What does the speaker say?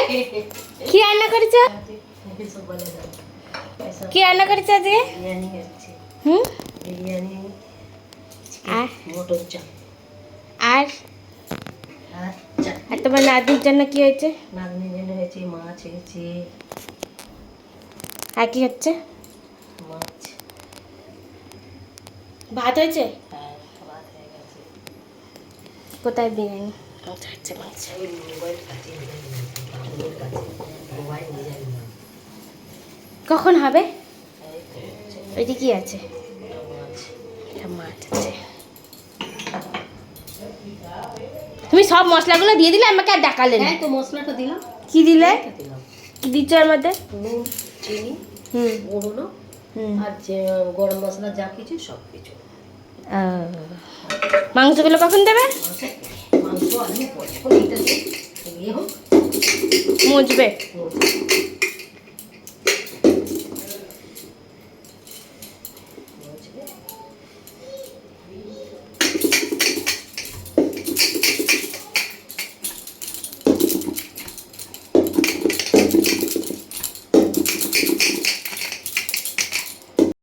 কি রান্না করেছো? কি রান্না করেছো আজকে? হুম, আর আর তোমার নাতনির জন্য কি হয়েছে? নাতনির জন্য হয়েছে মাছ হয়েছে। আর কি হচ্ছে? মাছ। ভাত হয়েছে? হ্যাঁ, ভাত হয়ে গেছে। কোথায় বিরিয়ানি? হচ্ছে মাছ। ওই মোবাইল কাছে মোবাইল নিয়ে যাবি না। কখন হবে? এই তো হচ্ছে ওইটি কি আছে? মাছ। এটা মাছ আছে। তুমি সব মশলাগুলো দিয়ে দিলে, আমাকে আর দেখালে না। হ্যাঁ, তো মশলাটা দিলাম। কি দিলে? দিলাম কি দিচ্ছ এর মধ্যে? নুন, চিনি, হুম গুঁড়ো হুম। আর যে গরম মশলা যা কিছু সব কিছু। মাংসগুলো কখন দেবে? মাংস আলু পরে এখন এইটা দিয়ে হোক মুছবে।